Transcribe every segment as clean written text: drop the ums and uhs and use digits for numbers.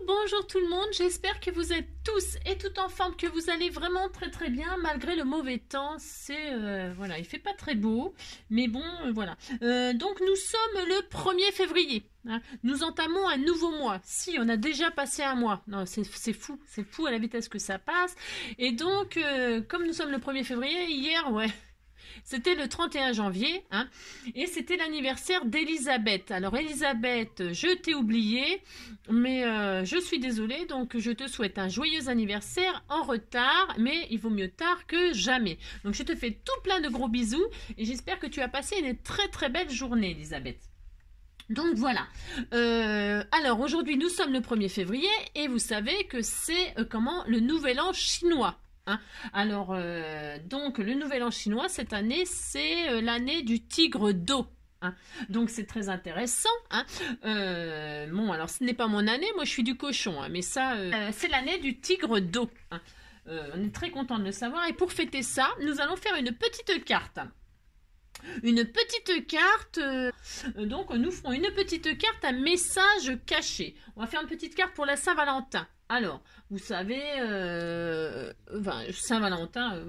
bonjour tout le monde, j'espère que vous êtes tous et toutes en forme, que vous allez vraiment très bien malgré le mauvais temps. Voilà, il fait pas très beau, mais bon, voilà. Donc nous sommes le 1er février, hein. Nous entamons un nouveau mois. Si, on a déjà passé un mois. Non, c'est fou à la vitesse que ça passe. Et donc, comme nous sommes le 1er février, hier, ouais... C'était le 31 janvier, hein, et c'était l'anniversaire d'Elisabeth. Alors Elisabeth, je t'ai oublié, mais je suis désolée, donc je te souhaite un joyeux anniversaire en retard, mais il vaut mieux tard que jamais. Donc je te fais tout plein de gros bisous, et j'espère que tu as passé une très belle journée, Elisabeth. Donc voilà, alors aujourd'hui nous sommes le 1er février, et vous savez que c'est le nouvel an chinois. Hein. Alors, donc, le nouvel an chinois, cette année, c'est l'année du tigre d'eau. Hein. Donc, c'est très intéressant. Hein. Bon, alors, ce n'est pas mon année, moi, je suis du cochon. Hein, mais ça, c'est l'année du tigre d'eau. Hein. On est très content de le savoir. Et pour fêter ça, nous allons faire une petite carte. Une petite carte, donc nous ferons une petite carte à message caché. On va faire une petite carte pour la Saint-Valentin. Alors, vous savez, Saint-Valentin,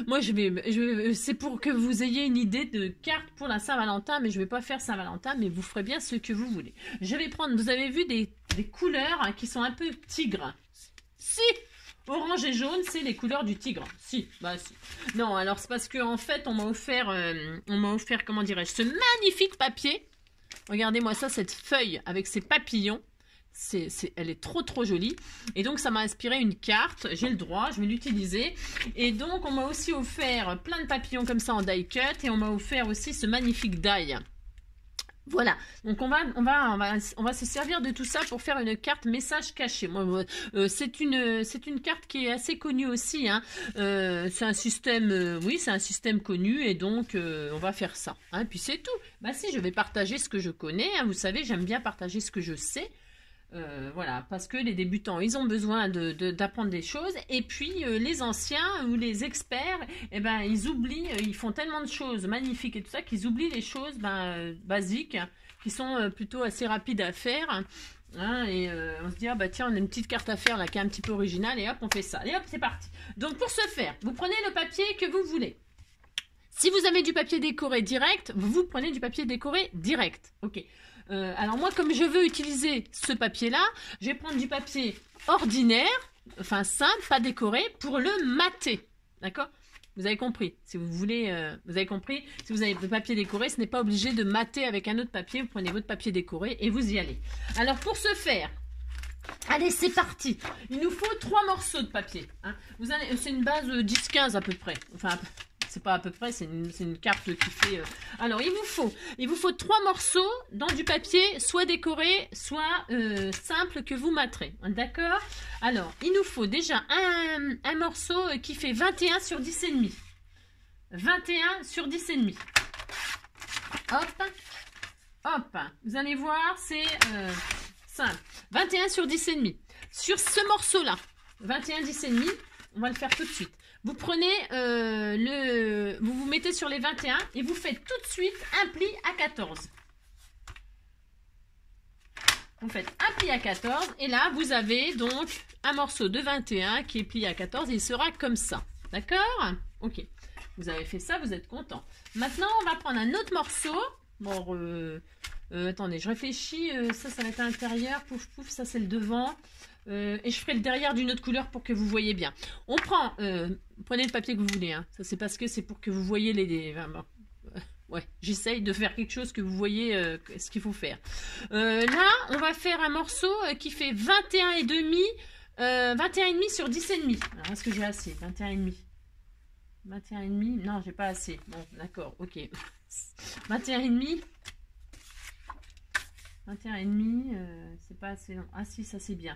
moi c'est pour que vous ayez une idée de carte pour la Saint-Valentin, mais je ne vais pas faire Saint-Valentin, mais vous ferez bien ce que vous voulez. Je vais prendre, vous avez vu des couleurs hein, qui sont un peu tigres. Si! Orange et jaune, c'est les couleurs du tigre. Si, bah si. Non, alors c'est parce que en fait, on m'a offert, comment dirais-je, ce magnifique papier. Regardez-moi ça, cette feuille avec ses papillons. Elle est trop jolie. Et donc, ça m'a inspiré une carte. J'ai le droit, je vais l'utiliser. Et donc, on m'a aussi offert plein de papillons comme ça en die cut. Et on m'a offert aussi ce magnifique die. Voilà, donc on va se servir de tout ça pour faire une carte message caché. Moi, c'est une carte qui est assez connue aussi. Hein. C'est un système, oui, c'est un système connu et donc on va faire ça. Hein. Puis c'est tout. Bah si, je vais partager ce que je connais. Hein. Vous savez, j'aime bien partager ce que je sais. Voilà, parce que les débutants, ils ont besoin d'apprendre des choses, et puis les anciens ou les experts, eh ben, ils oublient, ils font tellement de choses magnifiques et tout ça, qu'ils oublient les choses basiques, qui sont plutôt assez rapides à faire. Hein, et on se dit, ah bah tiens, on a une petite carte à faire là qui est un petit peu originale, et hop, on fait ça. Et hop, c'est parti. Donc pour ce faire, vous prenez le papier que vous voulez. Si vous avez du papier décoré direct, vous prenez du papier décoré direct. Ok. Alors moi, comme je veux utiliser ce papier-là, je vais prendre du papier ordinaire, enfin simple, pas décoré, pour le mater. D'accord? Vous avez compris. Si vous voulez, vous avez compris. Si vous avez le papier décoré, ce n'est pas obligé de mater avec un autre papier. Vous prenez votre papier décoré et vous y allez. Alors pour ce faire, allez, c'est parti. Il nous faut 3 morceaux de papier. Hein. C'est une base 10-15 à peu près. Enfin, c'est pas à peu près, c'est une carte qui fait... Alors, il vous faut 3 morceaux dans du papier, soit décoré, soit simple que vous materez. D'accord? Alors, il nous faut déjà un morceau qui fait 21 sur 10,5. 21 sur 10,5. Hop. Hop. Vous allez voir, c'est simple. 21 sur 10,5. Sur ce morceau-là, 21 10,5, on va le faire tout de suite. Vous prenez vous vous mettez sur les 21 et vous faites tout de suite un pli à 14. Vous faites un pli à 14 et là vous avez donc un morceau de 21 qui est plié à 14 et il sera comme ça. D'accord? Ok. Vous avez fait ça, vous êtes content. Maintenant on va prendre un autre morceau. Bon, attendez, je réfléchis. Ça va être à l'intérieur. Pouf pouf, ça c'est le devant. Et je ferai le derrière d'une autre couleur pour que vous voyez bien. On prend, prenez le papier que vous voulez. Hein. Ça c'est parce que c'est pour que vous voyez ouais, j'essaye de faire quelque chose que vous voyez ce qu'il faut faire. Là, on va faire un morceau qui fait 21,5 21,5 sur 10,5. Alors est-ce que j'ai assez? 21,5. 21,5. Non, j'ai pas assez. Bon, d'accord, ok. 21,5. 21,5, c'est pas assez long. Ah si, ça c'est bien.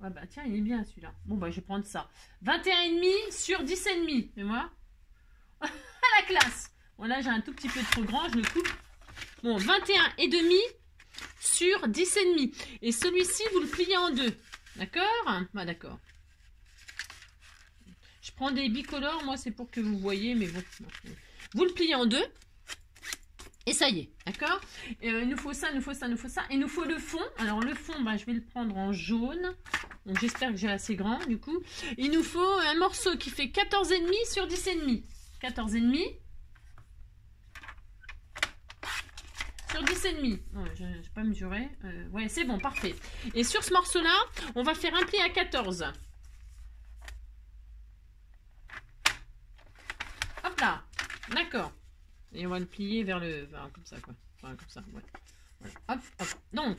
Ouais, bah tiens, il est bien celui-là. Bon, bah je vais prendre ça. 21,5 sur 10,5. Et moi, à la classe. Bon, là, j'ai un tout petit peu trop grand, je le coupe. Bon, 21,5 sur 10,5. Et celui-ci, vous le pliez en deux. D'accord? Bah, d'accord. Je prends des bicolores, moi, c'est pour que vous voyez, mais bon. Vous le pliez en deux. Et ça y est, d'accord. Il nous faut ça, il nous faut ça, il nous faut ça. Il nous faut le fond. Alors le fond, bah, je vais le prendre en jaune. Donc j'espère que j'ai assez grand du coup. Il nous faut un morceau qui fait 14,5 sur 10,5. 14,5 sur 10,5. Ouais, je n'ai pas mesuré. Ouais, c'est bon, parfait. Et sur ce morceau-là, on va faire un pli à 14. Hop là, d'accord. Et on va le plier vers le... Enfin, comme ça, quoi. Enfin, comme ça, ouais. Voilà. Hop, hop. Donc,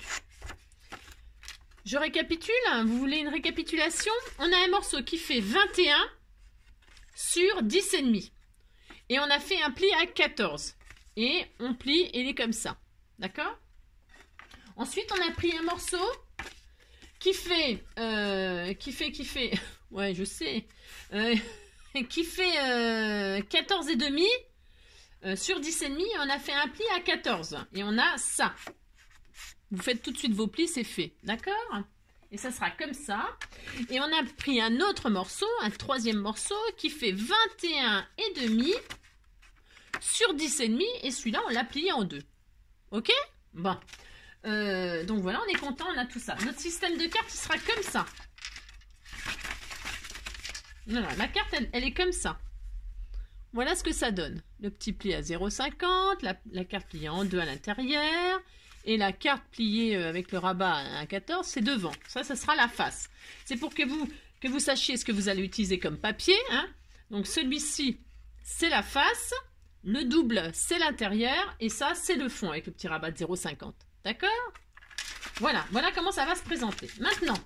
je récapitule. Vous voulez une récapitulation? On a un morceau qui fait 21 sur 10,5. Et on a fait un pli à 14. Et on plie et il est comme ça. D'accord? Ensuite, on a pris un morceau qui fait... ouais, je sais. Qui fait 14,5 sur 10,5, on a fait un pli à 14. Et on a ça. Vous faites tout de suite vos plis, c'est fait. D'accord? Et ça sera comme ça. Et on a pris un autre morceau, un troisième morceau, qui fait 21,5 sur 10,5. Et celui-là, on l'a plié en deux. Ok? Bon. Donc voilà, on est content, on a tout ça. Notre système de cartes, il sera comme ça. Voilà, la carte, elle est comme ça. Voilà ce que ça donne. Le petit pli à 0,50, la carte pliée en deux à l'intérieur, et la carte pliée avec le rabat à 14, c'est devant. Ça sera la face. C'est pour que vous sachiez ce que vous allez utiliser comme papier. Hein. Donc celui-ci, c'est la face, le double, c'est l'intérieur, et ça, c'est le fond avec le petit rabat de 0,50. D'accord? Voilà, voilà comment ça va se présenter. Maintenant,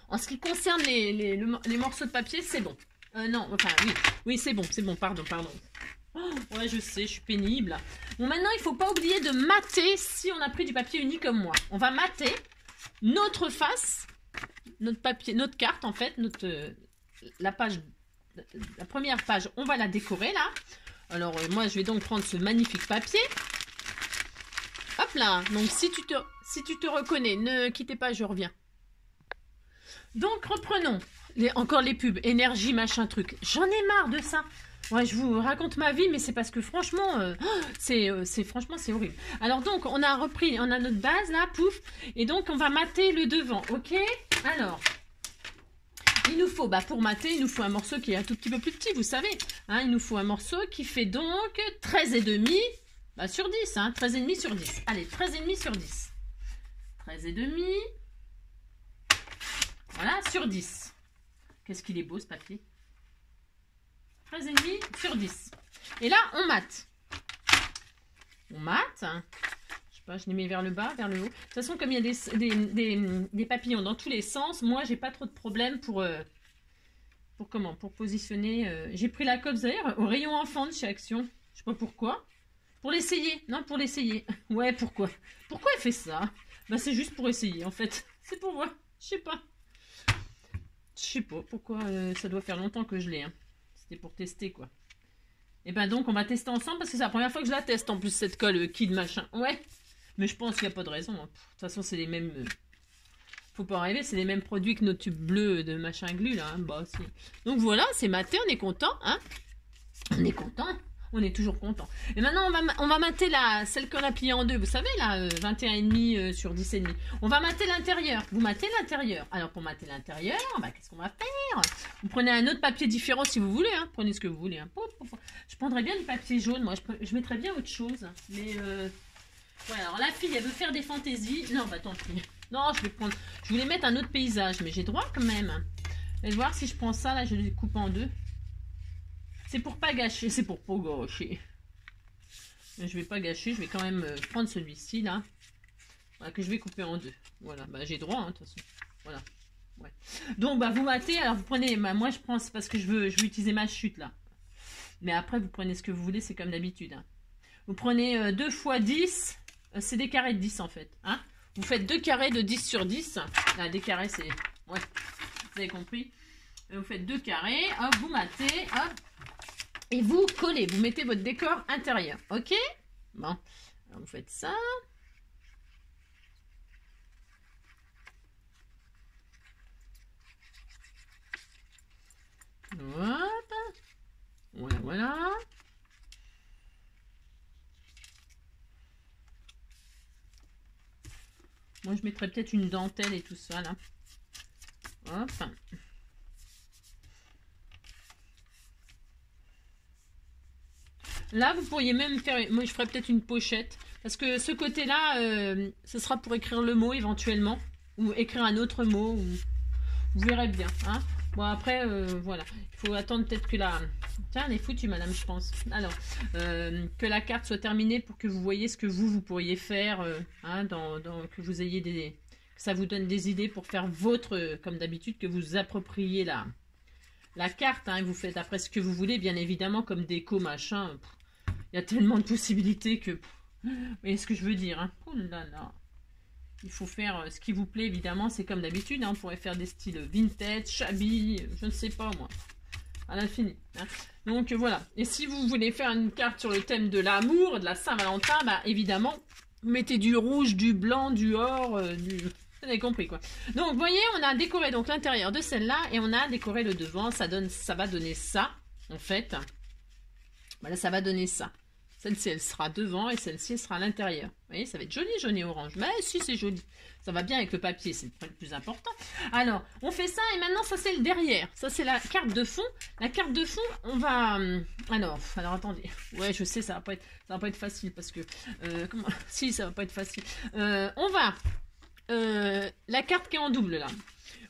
en ce qui concerne les morceaux de papier, c'est bon. Non, enfin, oui, c'est bon, pardon. Oh, ouais, je sais, je suis pénible. Bon, maintenant, il ne faut pas oublier de mater si on a pris du papier uni comme moi. On va mater notre face, notre papier, notre carte, en fait, la première page, on va la décorer, là. Alors, moi, je vais donc prendre ce magnifique papier. Hop là, donc si tu te reconnais, ne quittez pas, je reviens. Donc, reprenons. Encore les pubs, énergie, machin, truc. J'en ai marre de ça. Ouais, je vous raconte ma vie, mais c'est parce que franchement, franchement, c'est horrible. Alors donc, on a notre base là, pouf. Et donc, on va mater le devant, ok? Alors, il nous faut, pour mater, il nous faut un morceau qui est un tout petit peu plus petit, vous savez. Hein, il nous faut un morceau qui fait donc 13,5 sur 10. Hein, 13,5 sur 10. Allez, 13,5 sur 10. 13,5. Voilà, sur 10. Qu'est-ce qu'il est beau ce papier. 13,5 sur 10. Et là, on mate. On mate. Hein. Je sais pas, je les mets vers le bas, vers le haut. De toute façon, comme il y a des papillons dans tous les sens, moi, j'ai pas trop de problème pour positionner. J'ai pris la coque, d'ailleurs, au rayon enfant de chez Action. Je sais pas pourquoi. Pour l'essayer. Non, pour l'essayer. Ouais, pourquoi? Pourquoi elle fait ça? C'est juste pour essayer, en fait. C'est pour voir. Je sais pas. Je sais pas pourquoi ça doit faire longtemps que je l'ai. Hein. C'était pour tester quoi. Et donc on va tester ensemble parce que c'est la première fois que je la teste en plus cette colle Kid machin. Ouais. Mais je pense qu'il n'y a pas de raison. Hein. De toute façon c'est les mêmes. Faut pas rêver, c'est les mêmes produits que nos tubes bleus de machin glu là. Hein. Aussi. Donc voilà, c'est maté, on est content. Hein. On est content. On est toujours content. Et maintenant, on va mater celle qu'on a pliée en deux. Vous savez, là, 21,5 sur 10,5. On va mater l'intérieur. Vous matez l'intérieur. Alors, pour mater l'intérieur, qu'est-ce qu'on va faire? Vous prenez un autre papier différent si vous voulez. Hein. Prenez ce que vous voulez. Hein. Je prendrais bien du papier jaune. Moi, je mettrais bien autre chose. Mais, ouais, alors la fille, elle veut faire des fantaisies. Non, tant pis. Non, je voulais mettre un autre paysage. Mais j'ai droit quand même. Et voir si je prends ça, là, je le coupe en deux. C'est pour pas gâcher, c'est pour pas gâcher. Mais je vais pas gâcher, je vais quand même prendre celui-ci là. Voilà, que je vais couper en deux. Voilà, j'ai droit, hein, de toute façon. Voilà. Ouais. Donc vous matez, alors vous prenez, moi je prends, c'est parce que je veux utiliser ma chute là. Mais après vous prenez ce que vous voulez, c'est comme d'habitude. Hein. Vous prenez 2 x 10, c'est des carrés de 10 en fait. Hein. Vous faites 2 carrés de 10 sur 10. Là, des carrés c'est, ouais, vous avez compris. Vous faites 2 carrés, hop, vous matez, hop. Et vous collez, vous mettez votre décor intérieur, ok? Bon, alors vous faites ça. Hop. Voilà, voilà. Moi, je mettrais peut-être une dentelle et tout ça, là. Hop. Là, vous pourriez même faire... Moi, je ferais peut-être une pochette. Parce que ce côté-là, ce sera pour écrire le mot, éventuellement. Ou écrire un autre mot. Ou... Vous verrez bien, hein. Bon, après, voilà. Il faut attendre peut-être que la... Tiens, elle est foutue, madame, je pense. Alors, que la carte soit terminée pour que vous voyez ce que vous pourriez faire, hein, que vous ayez des... Que ça vous donne des idées pour faire votre... comme d'habitude, que vous appropriez la carte, hein, vous faites après ce que vous voulez, bien évidemment, comme déco, machin. Il y a tellement de possibilités que... Vous voyez ce que je veux dire, hein. Oh là là. Il faut faire ce qui vous plaît, évidemment. C'est comme d'habitude, hein. On pourrait faire des styles vintage, shabby, je ne sais pas, moi. À l'infini, hein. Donc, voilà. Et si vous voulez faire une carte sur le thème de l'amour, de la Saint-Valentin, bah, évidemment, vous mettez du rouge, du blanc, du or, du... Vous avez compris, quoi. Donc, vous voyez, on a décoré donc l'intérieur de celle-là et on a décoré le devant. Ça va donner ça, en fait. Voilà, ça va donner ça. Celle-ci, elle sera devant et celle-ci, elle sera à l'intérieur. Vous voyez, ça va être joli, jaune et orange. Mais si, c'est joli. Ça va bien avec le papier, c'est le plus important. Alors, on fait ça et maintenant, ça, c'est le derrière. Ça, c'est la carte de fond. La carte de fond, on va... Alors, attendez. Ouais, je sais, ça va pas être facile parce que... comment... Si, ça va pas être facile. On va... la carte qui est en double, là.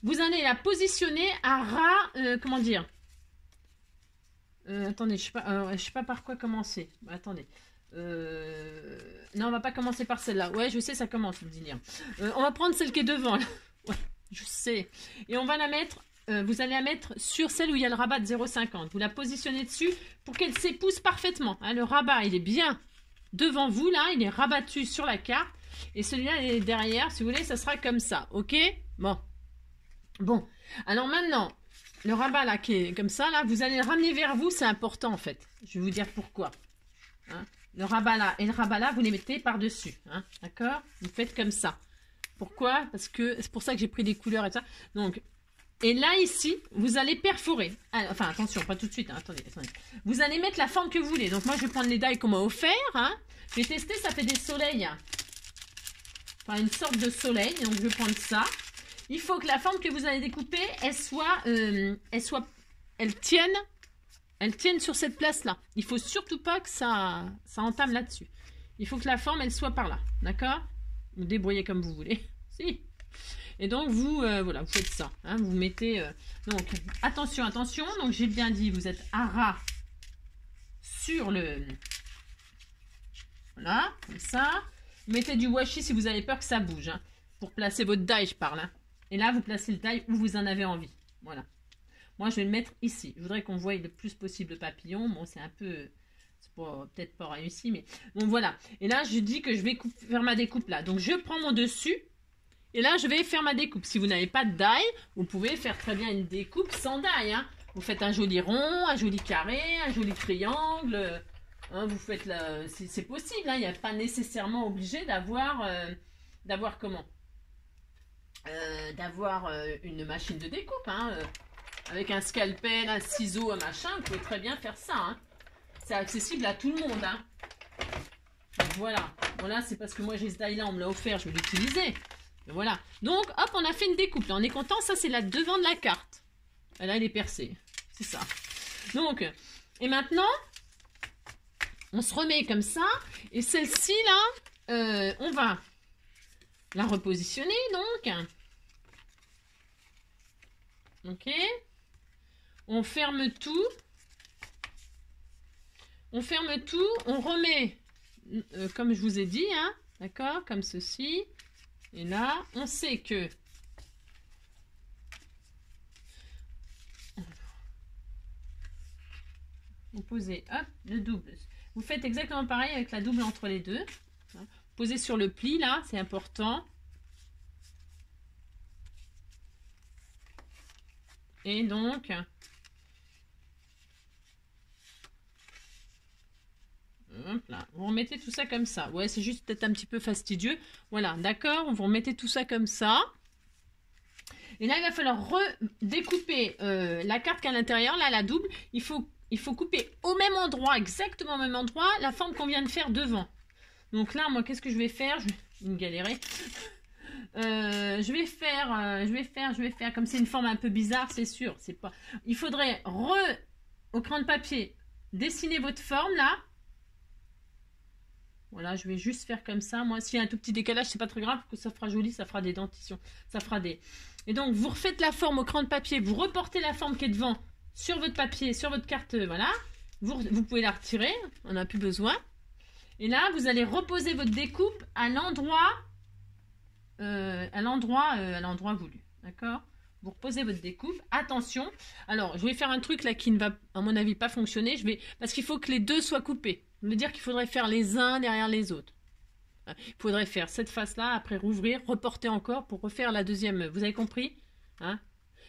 Vous allez la positionner à ras... comment dire ? Attendez, je sais pas par quoi commencer. Attendez. Non, on va pas commencer par celle-là. Ouais, je sais, ça commence le délire. On va prendre celle qui est devant. Là. Ouais, je sais. Et on va la mettre... vous allez la mettre sur celle où il y a le rabat de 0,50. Vous la positionnez dessus pour qu'elle s'épouse parfaitement. Hein, le rabat, il est bien devant vous, là. Il est rabattu sur la carte. Et celui-là, il est derrière. Si vous voulez, ça sera comme ça. OK? Bon. Bon. Alors maintenant... Le rabat là qui est comme ça, là, vous allez le ramener vers vous, c'est important en fait. Je vais vous dire pourquoi. Hein, le rabat là et le rabat là, vous les mettez par-dessus. Hein, d'accord? Vous faites comme ça. Pourquoi? Parce que c'est pour ça que j'ai pris des couleurs et ça. Donc, et là ici, vous allez perforer. Alors, enfin, attention, pas tout de suite. Hein, attendez. Vous allez mettre la forme que vous voulez. Donc moi, je vais prendre les die qu'on m'a offert. Hein. Je vais tester, ça fait des soleils. Enfin, une sorte de soleil. Donc je vais prendre ça. Il faut que la forme que vous allez découper, elle tienne sur cette place-là. Il faut surtout pas que ça entame là-dessus. Il faut que la forme, elle soit par là. D'accord? Vous débrouillez comme vous voulez. Si. Et donc, voilà, vous faites ça. Hein, vous mettez... donc, attention. Donc, j'ai bien dit, vous êtes à ras sur le... Voilà, comme ça. Vous mettez du washi si vous avez peur que ça bouge. Hein, pour placer votre die, je parle. Hein. Et là, vous placez le die où vous en avez envie. Voilà. Moi, je vais le mettre ici. Je voudrais qu'on voie le plus possible le papillon. Bon, c'est un peu... C'est peut-être pas réussi, mais... Bon, voilà. Et là, je dis que je vais faire ma découpe là. Donc, je prends mon dessus. Et là, je vais faire ma découpe. Si vous n'avez pas de die, vous pouvez faire très bien une découpe sans die. Hein. Vous faites un joli rond, un joli carré, un joli triangle. Hein, vous faites là... C'est possible. Hein. Il n'y a pas nécessairement obligé d'avoir... d'avoir comment d'avoir une machine de découpe, hein, avec un scalpel, un ciseau, un machin, vous pouvez très bien faire ça. Hein. C'est accessible à tout le monde. Hein. Donc, voilà. Bon, là, c'est parce que moi, j'ai ce die-là, on me l'a offert, je vais l'utiliser. Voilà. Donc, hop, on a fait une découpe. Là, on est content. Ça, c'est la devant de la carte. Là, elle est percée. C'est ça. Donc, et maintenant, on se remet comme ça. Et celle-ci, là, on va la repositionner, donc. Ok. On ferme tout. On ferme tout. On remet, comme je vous ai dit, hein, d'accord, comme ceci. Et là, on sait que... Vous posez, hop, le double. Vous faites exactement pareil avec la double entre les deux. Posez sur le pli, là, c'est important. Et donc, hop là, vous remettez tout ça comme ça. Ouais, c'est juste peut-être un petit peu fastidieux. Voilà, d'accord, vous remettez tout ça comme ça. Et là, il va falloir redécouper la carte qui est à l'intérieur, là, la double. Il faut couper au même endroit, exactement au même endroit, la forme qu'on vient de faire devant. Donc là, moi, qu'est-ce que je vais faire? Je vais me galérer. je vais faire, comme c'est une forme un peu bizarre, c'est sûr, c'est pas, il faudrait au crayon de papier, dessiner votre forme, là. Voilà, je vais juste faire comme ça, moi, s'il y a un tout petit décalage, c'est pas très grave, que ça fera joli, ça fera des dentitions, ça fera des... Et donc, vous refaites la forme au crayon de papier, vous reportez la forme qui est devant sur votre papier, sur votre carte, voilà, vous pouvez la retirer, on n'a plus besoin. Et là, vous allez reposer votre découpe à l'endroit voulu, d'accord? Vous reposez votre découpe. Attention, alors je vais faire un truc là qui ne va, à mon avis, pas fonctionner. Parce qu'il faut que les deux soient coupés. Ça veut dire qu'il faudrait faire les uns derrière les autres. Il faudrait faire cette face-là, après rouvrir, reporter encore pour refaire la deuxième. Vous avez compris, hein?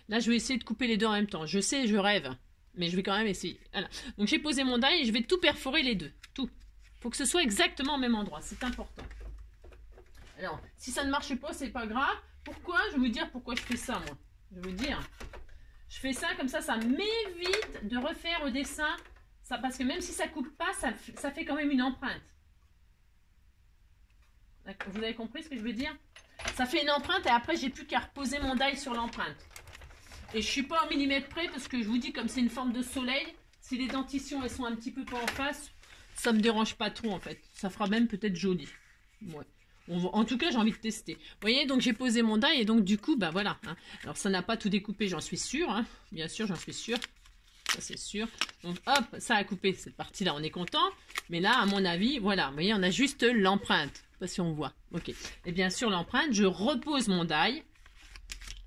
Là, je vais essayer de couper les deux en même temps. Je sais, je rêve, mais je vais quand même essayer. Voilà. Donc j'ai posé mon die et je vais tout perforer les deux, tout. Il faut que ce soit exactement au même endroit, c'est important. Alors, si ça ne marche pas, c'est pas grave. Pourquoi? Je vais vous dire pourquoi je fais ça, moi. Je vais vous dire. Je fais ça, comme ça m'évite de refaire au dessin. Ça, parce que même si ça coupe pas, ça fait quand même une empreinte. Vous avez compris ce que je veux dire? Ça fait une empreinte et après, j'ai plus qu'à reposer mon die sur l'empreinte. Et je suis pas au millimètre près parce que je vous dis, comme c'est une forme de soleil, si les dentitions, elles sont un petit peu pas en face, ça me dérange pas trop, en fait. Ça fera même peut-être joli. Ouais. En tout cas, j'ai envie de tester. Vous voyez, donc j'ai posé mon die et donc du coup, bah voilà. Hein. Alors ça n'a pas tout découpé, j'en suis sûre. Hein. Bien sûr, j'en suis sûre. Ça, c'est sûr. Donc hop, ça a coupé cette partie-là, on est content. Mais là, à mon avis, voilà. Vous voyez, on a juste l'empreinte. Je sais pas si on voit. Ok. Et bien sûr, l'empreinte, je repose mon die.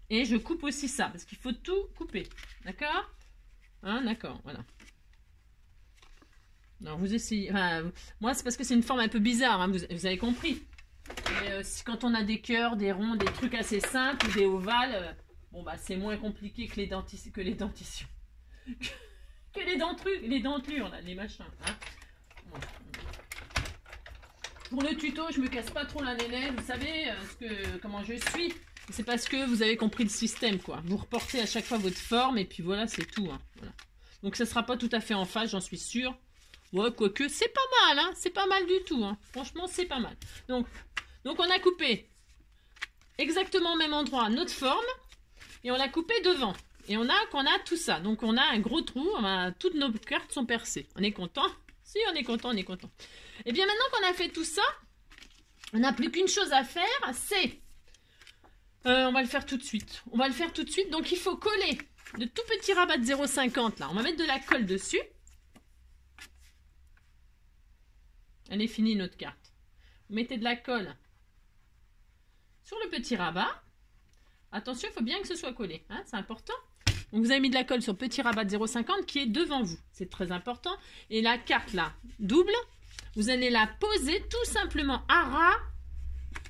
Et je coupe aussi ça, parce qu'il faut tout couper. D'accord? Hein, d'accord, voilà. Alors, vous essayez... Enfin, moi, c'est parce que c'est une forme un peu bizarre, hein, vous avez compris. Et, quand on a des cœurs, des ronds, des trucs assez simples, ou des ovales, bon, bah, c'est moins compliqué que les dentitions. que les dentlures, là, les machins. Hein. Voilà. Pour le tuto, je me casse pas trop la nénette, vous savez comment je suis. C'est parce que vous avez compris le système, quoi. Vous reportez à chaque fois votre forme, et puis voilà, c'est tout. Hein. Voilà. Donc, ça sera pas tout à fait en face, j'en suis sûre. Ouais, quoique, c'est pas mal, hein. C'est pas mal du tout, hein. Franchement, c'est pas mal. Donc, on a coupé exactement au même endroit notre forme, et on l'a coupé devant. Et on a tout ça. Donc, on a un gros trou, toutes nos cartes sont percées. On est content? Si, on est content, on est content. Et bien, maintenant qu'on a fait tout ça, on n'a plus qu'une chose à faire, c'est... on va le faire tout de suite. On va le faire tout de suite. Donc, il faut coller de tout petits rabats de 0,50 là. On va mettre de la colle dessus. Elle est finie, notre carte. Vous mettez de la colle sur le petit rabat. Attention, il faut bien que ce soit collé. Hein, c'est important. Donc, vous avez mis de la colle sur le petit rabat de 0,50 qui est devant vous. C'est très important. Et la carte là, double, vous allez la poser tout simplement à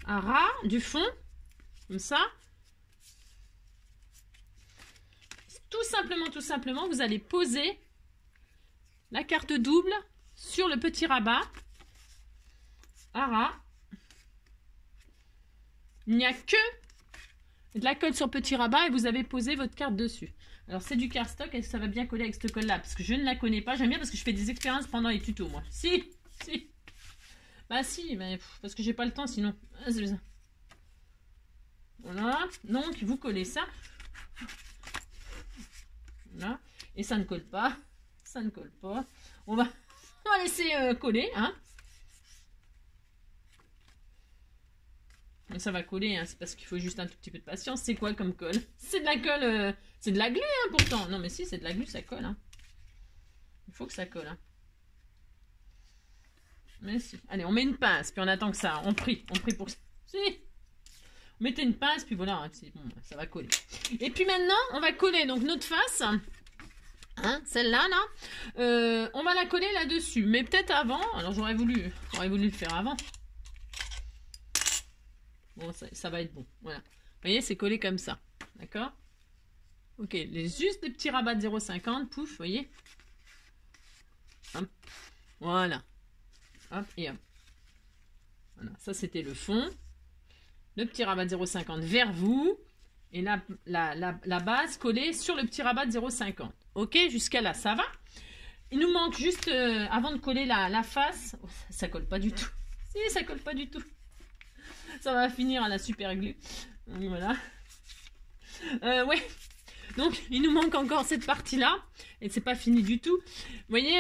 ras du fond. Comme ça. Tout simplement, vous allez poser la carte double sur le petit rabat. À ras. Il n'y a que de la colle sur le petit rabat et vous avez posé votre carte dessus. Alors, c'est du cardstock. Est-ce que ça va bien coller avec cette colle-là? Parce que je ne la connais pas. J'aime bien parce que je fais des expériences pendant les tutos, moi. Si. Bah si, mais parce que j'ai pas le temps sinon. Voilà. Donc, vous collez ça. Voilà. Et ça ne colle pas. Ça ne colle pas. On va laisser coller, hein. Ça va coller, hein. C'est parce qu'il faut juste un tout petit peu de patience. C'est quoi comme colle? C'est de la colle, c'est de la glu, hein, pourtant. Non, mais si, c'est de la glu, ça colle, hein. Il faut que ça colle, hein. Mais si. Allez, on met une pince, puis on attend que ça... On prie pour que ça... Si. Vous mettez une pince, puis voilà, bon, ça va coller. Et puis maintenant, on va coller donc notre face, hein, celle-là, là. On va la coller là-dessus, mais peut-être avant. Alors, j'aurais voulu le faire avant. Bon, ça va être bon. Voilà. Vous voyez, c'est collé comme ça. D'accord? Ok, juste des petits rabats de 0,50. Pouf, vous voyez? Hop. Voilà. Hop, et hop. Voilà, ça c'était le fond. Le petit rabat de 0,50 vers vous. Et la base collée sur le petit rabat de 0,50. Ok, jusqu'à là, ça va? Il nous manque juste, avant de coller la face... Oh, ça colle pas du tout. Si, ça colle pas du tout. Ça va finir à la super glue. Donc, voilà. Ouais. Donc, il nous manque encore cette partie-là. Et c'est pas fini du tout. Vous voyez,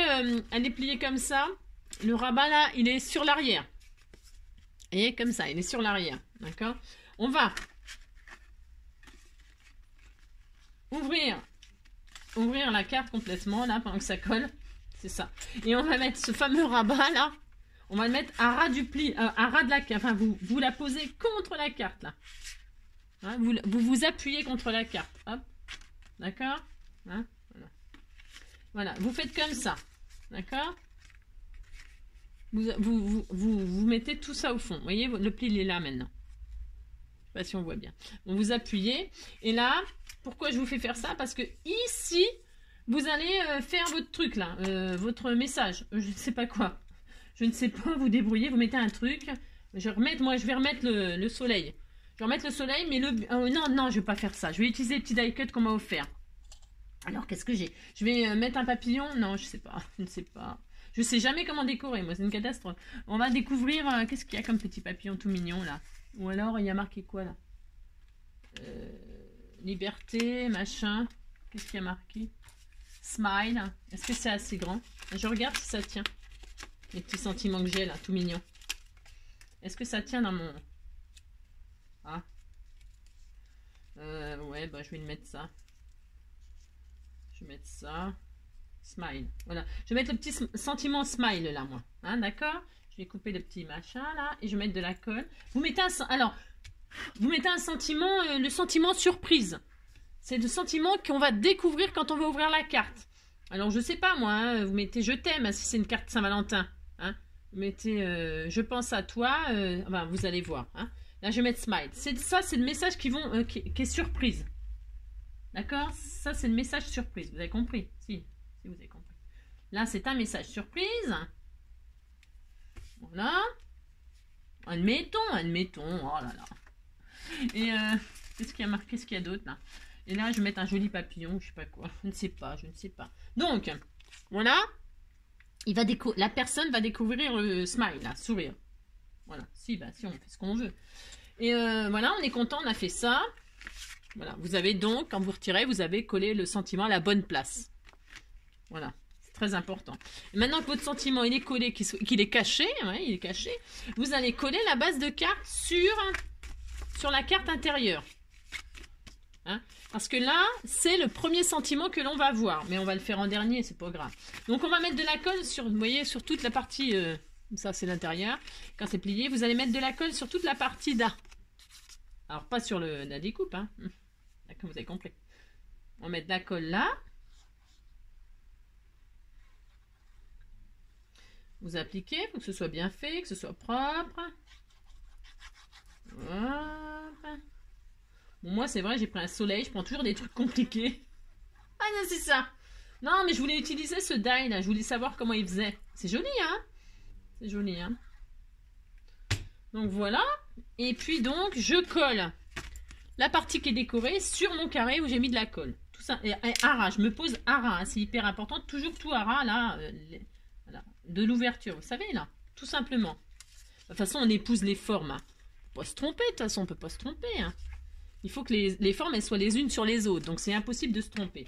elle est pliée comme ça. Le rabat, là, il est sur l'arrière. Et comme ça, il est sur l'arrière. D'accord? On va ouvrir la carte complètement, là, pendant que ça colle. C'est ça. Et on va mettre ce fameux rabat, là. On va le mettre à ras du pli, à ras de la carte. Enfin, vous la posez contre la carte, là. Hein, vous appuyez contre la carte. Hop. D'accord, hein, voilà. Vous faites comme ça. D'accord. Vous mettez tout ça au fond. Vous voyez, le pli, il est là maintenant. Je sais pas si on voit bien. Bon, vous appuyez. Et là, pourquoi je vous fais faire ça? Parce que ici, vous allez faire votre truc, là. Votre message. Je ne sais pas quoi. Je ne sais pas, vous débrouillez. Vous mettez un truc. Je vais remettre le soleil. Je vais remettre le soleil, mais non, je vais pas faire ça. Je vais utiliser le petit die cut qu'on m'a offert. Alors, qu'est-ce que j'ai? Je vais mettre un papillon. Non, je sais pas. Je ne sais pas. Je sais jamais comment décorer, moi. C'est une catastrophe. On va découvrir... qu'est-ce qu'il y a comme petit papillon tout mignon, là? Ou alors, il y a marqué quoi, là? Liberté, machin. Qu'est-ce qu'il y a marqué? Smile. Est-ce que c'est assez grand? Je regarde si ça tient. Les petits sentiments que j'ai, là, tout mignon. Est-ce que ça tient dans mon... Ah. Ouais, bah je vais le mettre ça. Je vais mettre ça. Smile. Voilà. Je vais mettre le petit sentiment smile là, moi. Hein, d'accord? Je vais couper le petit machin là et je vais mettre de la colle. Vous mettez un sentiment, le sentiment surprise. C'est le sentiment qu'on va découvrir quand on va ouvrir la carte. Alors je sais pas moi, hein, vous mettez je t'aime hein, si c'est une carte Saint-Valentin. Hein. Vous mettez je pense à toi. Enfin, vous allez voir. Hein. Là, je vais mettre smile. Ça, c'est le message qui est surprise. D'accord? Ça, c'est le message surprise. Vous avez compris? Si vous avez compris. Là, c'est un message surprise. Voilà. Admettons. Oh là là. Et qu'est-ce qu'il y a marqué? Qu'est-ce qu'il y a d'autre là? Et là, je vais mettre un joli papillon. Je sais pas quoi. Je ne sais pas. Donc, voilà. La personne va découvrir le smile, là, sourire. Voilà, si on fait ce qu'on veut. Et voilà, on est content, on a fait ça. Voilà, vous avez donc, quand vous retirez, vous avez collé le sentiment à la bonne place. Voilà, c'est très important. Et maintenant que votre sentiment, il est collé, qu'il est caché, ouais, il est caché, vous allez coller la base de carte sur la carte intérieure. Hein? Parce que là, c'est le premier sentiment que l'on va voir. Mais on va le faire en dernier, c'est pas grave. Donc, on va mettre de la colle sur, vous voyez, sur toute la partie... ça, c'est l'intérieur. Quand c'est plié, vous allez mettre de la colle sur toute la partie d'A. Alors, pas sur la découpe, hein. Comme vous avez compris. On va mettre de la colle là. Vous appliquez pour que ce soit bien fait, que ce soit propre. Hop. Bon, moi, c'est vrai, j'ai pris un soleil. Je prends toujours des trucs compliqués. Ah non, c'est ça. Non, mais je voulais utiliser ce die là. Je voulais savoir comment il faisait. C'est joli, hein? C'est joli, hein? Donc voilà. Et puis donc, je colle la partie qui est décorée sur mon carré où j'ai mis de la colle. Tout ça. Et à ras, je me pose à ras. Hein, c'est hyper important. Toujours tout à ras, là. Voilà, de l'ouverture, vous savez, là. Tout simplement. De toute façon, on épouse les formes. Hein. On peut pas se tromper, de toute façon, on peut pas se tromper. Hein. Il faut que les formes, elles soient les unes sur les autres. Donc, c'est impossible de se tromper.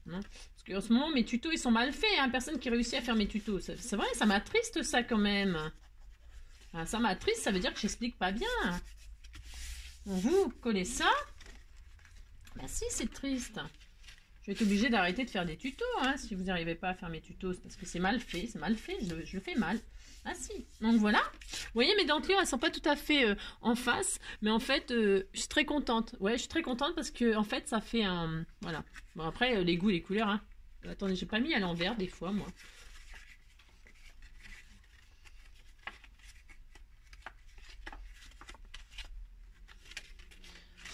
Hein. Parce qu'en ce moment, mes tutos, ils sont mal faits. Hein. Personne qui réussit à faire mes tutos. C'est vrai, ça m'attriste, ça, quand même. Ah, ça m'attriste, ça veut dire que j'explique pas bien. Vous collez ça. Ben si, c'est triste. Je vais être obligée d'arrêter de faire des tutos. Hein, si vous n'arrivez pas à faire mes tutos, parce que c'est mal fait. C'est mal fait, je le fais mal. Ah si. Donc voilà. Vous voyez, mes dentelures, elles sont pas tout à fait en face. Mais en fait, je suis très contente. Ouais, je suis très contente parce que, en fait, ça fait un... Voilà. Bon, après, les goûts et les couleurs. Hein. Attendez, j'ai pas mis à l'envers des fois, moi.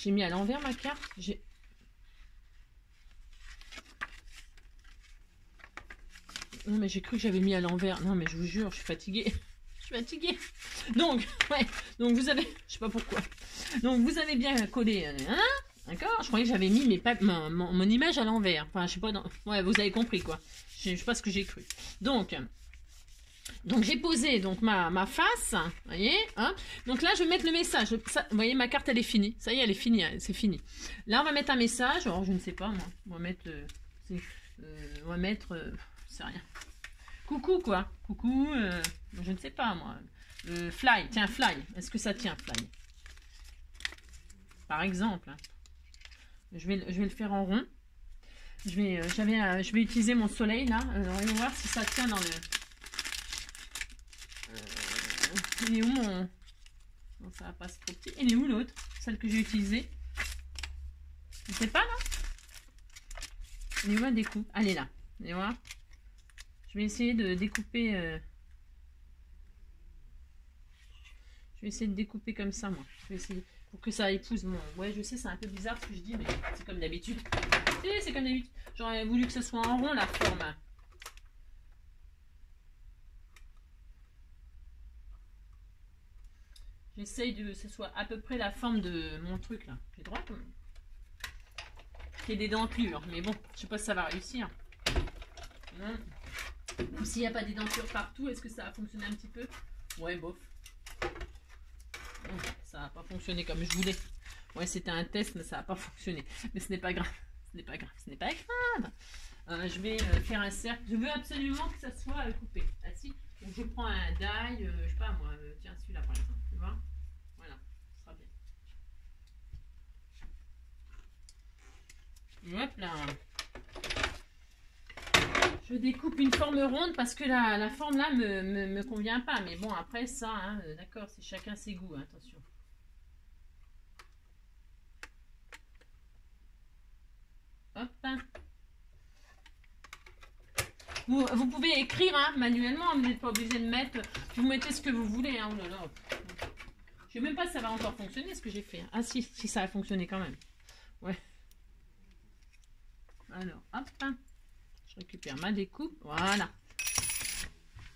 J'ai mis à l'envers ma carte. Non, mais j'ai cru que j'avais mis à l'envers. Non, mais je vous jure, je suis fatiguée. Je suis fatiguée. Donc, ouais. Donc, vous avez... Je sais pas pourquoi. Donc, vous avez bien collé... Hein, d'accord? Je croyais que j'avais mis mon image à l'envers. Enfin, je sais pas... Ouais, vous avez compris, quoi. Je sais pas ce que j'ai cru. Donc, Donc j'ai posé donc ma face, vous voyez, hein. Donc là je vais mettre le message. Ça, vous voyez, ma carte elle est finie. Ça y est, elle est finie, hein, c'est fini. Là on va mettre un message. Alors je ne sais pas moi. On va mettre, c'est rien. Coucou quoi. Coucou. Je ne sais pas moi. Fly. Tiens fly. Est-ce que ça tient fly? Par exemple. Hein. Je vais le faire en rond. Je vais utiliser mon soleil là. On va voir si ça tient dans le. Il est où mon... Non, ça va pas, c'est trop petit. Il est où l'autre? Celle que j'ai utilisée? Je sais pas là. Il est où la découpe? Elle est là. Vous allez voir. Je vais essayer de découper. Je vais essayer de découper comme ça moi. Je vais essayer pour que ça épouse mon. Ouais, je sais, c'est un peu bizarre ce que je dis, mais c'est comme d'habitude. C'est comme d'habitude. J'aurais voulu que ce soit en rond la forme. J'essaye que ce soit à peu près la forme de mon truc là. J'ai droit quand même. Il y a des dentelures, mais bon, je sais pas si ça va réussir. Ou s'il n'y a pas des dentures partout, est-ce que ça va fonctionner un petit peu? Ouais, bof. Ça n'a pas fonctionné comme je voulais. Ouais, c'était un test, mais ça n'a pas fonctionné. Mais ce n'est pas grave. Ce n'est pas grave. Ce n'est pas grave. Je vais faire un cercle. Je veux absolument que ça soit coupé. Ah si. Donc je prends un die, je sais pas moi, tiens celui-là par exemple, tu vois. Voilà, ce sera bien. Hop là. Je découpe une forme ronde parce que la forme là me convient pas. Mais bon, après ça, hein, d'accord, c'est chacun ses goûts, hein, attention. Hop. Vous pouvez écrire hein, manuellement, vous n'êtes pas obligé de mettre. Vous mettez ce que vous voulez. Hein, oh là là. Je sais même pas si ça va encore fonctionner ce que j'ai fait. Ah si, si ça a fonctionné quand même. Ouais. Alors, hop. Je récupère ma découpe. Voilà.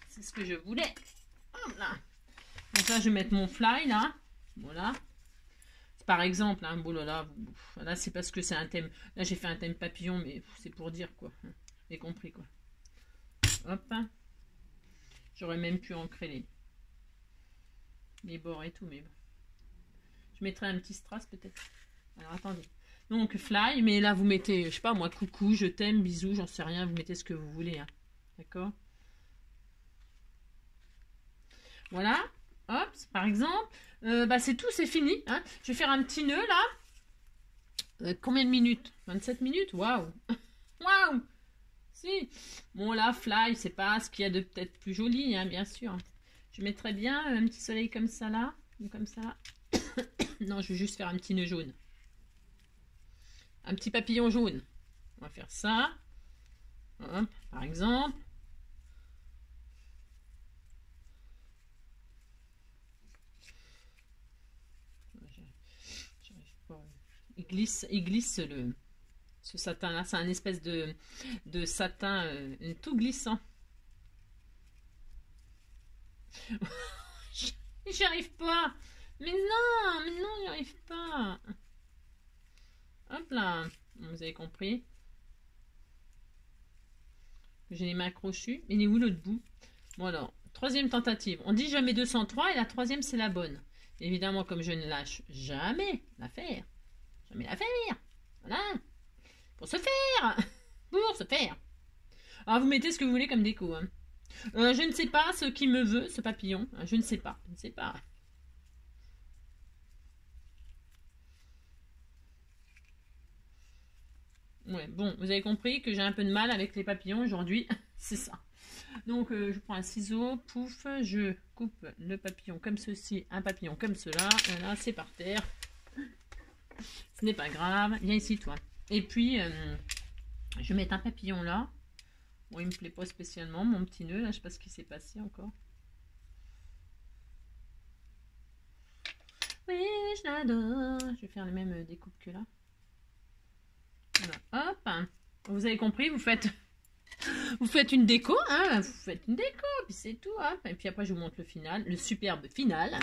C'est ce que je voulais. Hop là. Donc là, je vais mettre mon fly là. Voilà. Par exemple, hein, bon là, là c'est parce que c'est un thème. Là, j'ai fait un thème papillon, mais c'est pour dire quoi. Vous avez compris quoi. Hop. J'aurais même pu ancrer les bords et tout, mais bon. Je mettrai un petit strass peut-être. Alors attendez. Donc fly, mais là vous mettez, je sais pas moi, coucou, je t'aime, bisous, j'en sais rien, vous mettez ce que vous voulez. Hein. D'accord? Voilà. Hop, par exemple. Bah c'est tout, c'est fini. Hein. Je vais faire un petit nœud là. Combien de minutes? 27 minutes? Waouh! Waouh! Si. Bon là, fly, c'est pas ce qu'il y a de peut-être plus joli, hein, bien sûr. Je mettrais bien un petit soleil comme ça là. Ou comme ça. Non, je vais juste faire un petit nœud jaune. Un petit papillon jaune. On va faire ça. Hop, par exemple. J'arrive pas. Il glisse ce satin là. C'est un espèce de satin tout glissant. J'y arrive pas. Mais non, j'y arrive pas. Hop là. Vous avez compris. J'ai les mains crochues. Il est où l'autre bout? Bon alors, troisième tentative. On dit jamais 203 et la troisième c'est la bonne. Évidemment, comme je ne lâche jamais l'affaire. Jamais l'affaire. Voilà. Pour se faire. Pour se faire. Alors vous mettez ce que vous voulez comme déco. Hein. Je ne sais pas ce qui me veut, ce papillon. Je ne sais pas. Je ne sais pas. Ouais, bon, vous avez compris que j'ai un peu de mal avec les papillons aujourd'hui. C'est ça. Donc, je prends un ciseau, pouf, je coupe le papillon comme ceci, un papillon comme cela. Voilà, c'est par terre. Ce n'est pas grave. Viens ici, toi. Et puis, je vais mettre un papillon là. Bon, il me plaît pas spécialement, mon petit nœud. Là, je sais pas ce qui s'est passé encore. Oui, je l'adore. Je vais faire les mêmes découpes que là. Voilà, hop. Vous avez compris, vous faites une déco, hein, vous faites une déco, puis c'est tout, hop. Et puis après, je vous montre le final, le superbe final.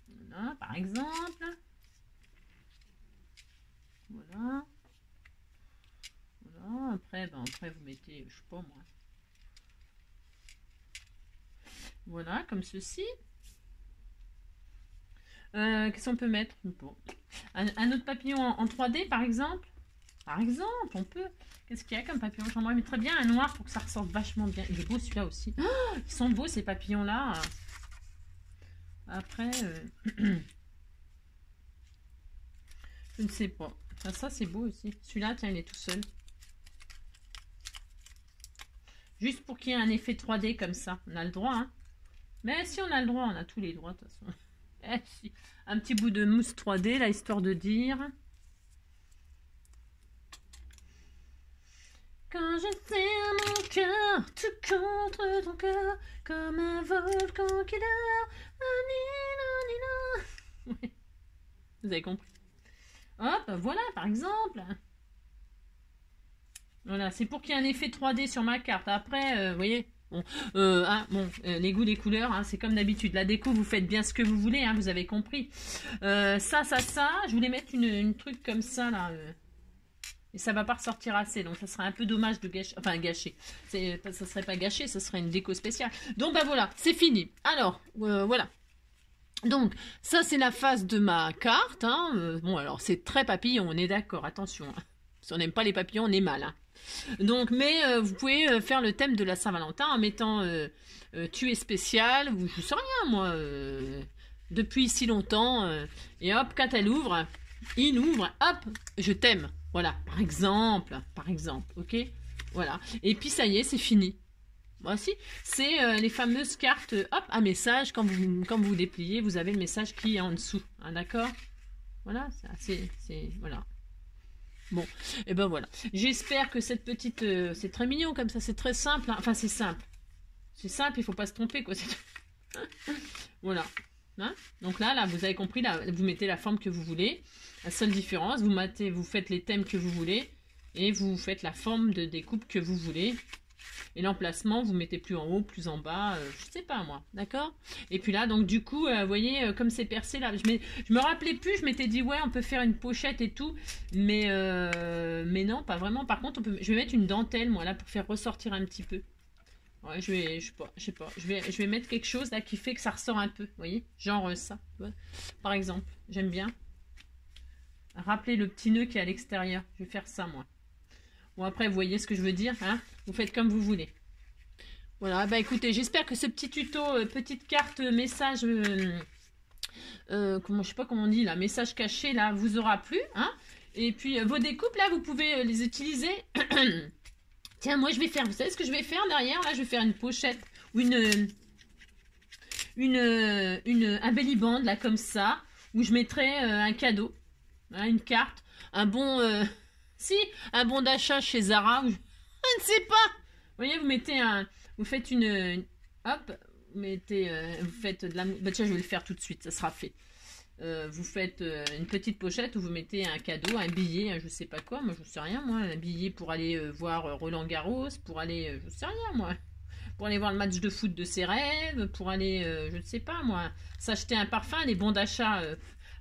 Voilà, par exemple. Voilà. Voilà, après, après vous mettez, je sais pas moi. Voilà, comme ceci. Qu'est-ce qu'on peut mettre? Bon. Un autre papillon en 3D, par exemple. Par exemple, on peut. Qu'est-ce qu'il y a comme papillon? J'aimerais mettre très bien un noir pour que ça ressorte vachement bien. Il est beau celui-là aussi. Oh, ils sont beaux ces papillons-là. Après, je ne sais pas. Enfin, ça, c'est beau aussi. Celui-là, tiens, il est tout seul. Juste pour qu'il y ait un effet 3D comme ça. On a le droit, hein. Mais si on a le droit, on a tous les droits, de toute façon. Eh, si. Un petit bout de mousse 3D, là, histoire de dire. Quand je serre mon cœur, tout contre ton cœur, comme un volcan qui dort. Ouais. Vous avez compris. Hop, voilà, par exemple. Voilà, c'est pour qu'il y ait un effet 3D sur ma carte. Après, vous voyez, bon, les goûts, les couleurs, hein, c'est comme d'habitude. La déco, vous faites bien ce que vous voulez, hein, vous avez compris. Ça. Je voulais mettre une truc comme ça, là. Et ça va pas ressortir assez, donc ça serait un peu dommage de gâcher. Enfin, gâcher. Ça serait pas gâché, ça serait une déco spéciale. Donc, bah voilà, c'est fini. Alors, voilà. Donc, ça, c'est la face de ma carte. Hein. Bon, alors, c'est très papillon, on est d'accord, attention. Hein. Si on n'aime pas les papillons, on est mal. Hein. Donc, mais vous pouvez faire le thème de la Saint-Valentin en mettant tu es spécial, ou je sais rien, moi, depuis si longtemps. Et hop, quand elle ouvre, il ouvre, hop, je t'aime. Voilà, par exemple, ok. Voilà. Et puis, ça y est, c'est fini. Voici, c'est les fameuses cartes, hop, un message, quand vous dépliez, vous avez le message qui est en dessous, hein, d'accord? Voilà, c'est, voilà. Bon, et ben voilà. J'espère que cette petite, c'est très mignon comme ça, c'est très simple, hein. Enfin c'est simple. C'est simple, il faut pas se tromper, quoi. Voilà. Hein, donc là, vous avez compris, là, vous mettez la forme que vous voulez. La seule différence, vous faites les thèmes que vous voulez, et vous faites la forme de découpe que vous voulez. Et l'emplacement, vous mettez plus en haut, plus en bas, je sais pas moi, d'accord? Et puis là, donc du coup, vous voyez, comme c'est percé là, je me rappelais plus, je m'étais dit, ouais, on peut faire une pochette et tout, mais non, pas vraiment. Par contre, je vais mettre une dentelle, moi, là, pour faire ressortir un petit peu. Ouais, je sais pas, je vais mettre quelque chose là qui fait que ça ressort un peu, vous voyez? Genre ça, par exemple, j'aime bien. Rappelez le petit nœud qui est à l'extérieur, je vais faire ça, moi. Bon, après, vous voyez ce que je veux dire, hein? Vous faites comme vous voulez. Voilà, bah écoutez, j'espère que ce petit tuto, petite carte message, je sais pas comment on dit là, message caché là, vous aura plu, hein? Et puis vos découpes là, vous pouvez les utiliser. Tiens, moi je vais faire, vous savez ce que je vais faire derrière là? Je vais faire une pochette ou un belly band là comme ça, où je mettrai un cadeau, hein, une carte, un bon d'achat chez Zara, ou je ne sais pas. Vous voyez, vous faites hop, vous faites de la, bah tiens, je vais le faire tout de suite, ça sera fait. Vous faites une petite pochette où vous mettez un cadeau, un billet, je sais pas quoi, moi je sais rien, moi, un billet pour aller voir Roland Garros, pour aller, je sais rien, moi, pour aller voir le match de foot de ses rêves, pour aller, je ne sais pas, moi, s'acheter un parfum, les bons d'achat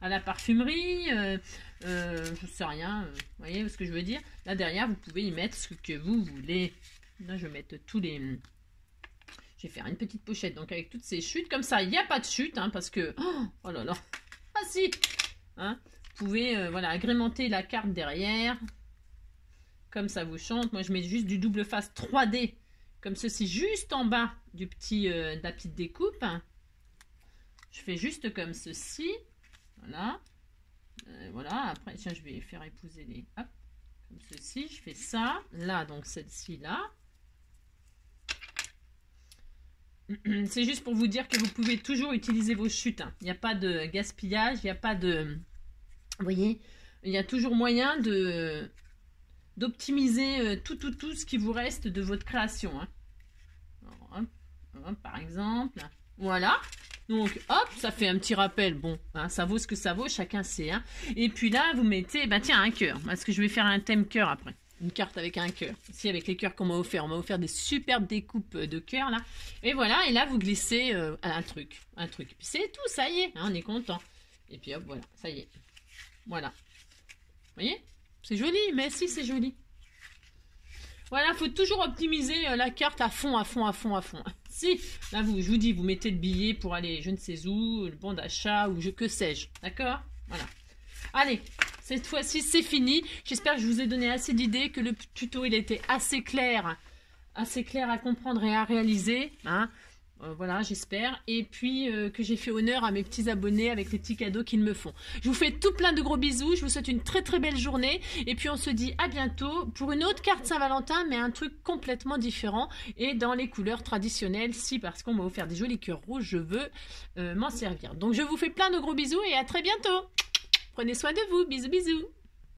à la parfumerie, je sais rien, vous voyez ce que je veux dire? Là derrière, vous pouvez y mettre ce que vous voulez. Là, je vais mettre tous les... Je vais faire une petite pochette, donc avec toutes ces chutes. Comme ça, il n'y a pas de chute, hein, parce que... Oh là là. Ah si, hein, vous pouvez voilà, agrémenter la carte derrière. Comme ça vous chante. Moi, je mets juste du double face 3D. Comme ceci, juste en bas de la petite découpe. Je fais juste comme ceci. Voilà. Voilà. Après, tiens, je vais faire épouser les... Hop. Comme ceci. Je fais ça. Là, donc celle-ci, là. C'est juste pour vous dire que vous pouvez toujours utiliser vos chutes. Il n'y a pas de gaspillage, il n'y a pas de... Vous voyez, il y a toujours moyen d'optimiser tout ce qui vous reste de votre création. Hein. Alors, hop, par exemple. Voilà. Donc, hop, ça fait un petit rappel. Bon, hein, ça vaut ce que ça vaut, chacun sait. Hein. Et puis là, vous mettez, bah tiens, un cœur. Parce que je vais faire un thème cœur après. Une carte avec un cœur. Ici, avec les cœurs qu'on m'a offert. On m'a offert des superbes découpes de cœurs, là. Et voilà, et là, vous glissez un truc. Et puis c'est tout, ça y est. Hein, on est content. Et puis hop, voilà, ça y est. Voilà. Vous voyez? C'est joli, mais si, c'est joli. Voilà, il faut toujours optimiser la carte à fond. Si, là, je vous dis, vous mettez le billet pour aller je ne sais où, le bon d'achat, ou que sais-je. D'accord? Voilà. Allez, cette fois-ci, c'est fini. J'espère que je vous ai donné assez d'idées, que le tuto, il était assez clair à comprendre et à réaliser. Hein. Voilà, j'espère. Et puis, que j'ai fait honneur à mes petits abonnés avec les petits cadeaux qu'ils me font. Je vous fais tout plein de gros bisous. Je vous souhaite une très très belle journée. Et puis, on se dit à bientôt pour une autre carte Saint-Valentin, mais un truc complètement différent et dans les couleurs traditionnelles. Si, parce qu'on m'a offert des jolis cœurs rouges, je veux m'en servir. Donc, je vous fais plein de gros bisous et à très bientôt. Prenez soin de vous. Bisous, bisous.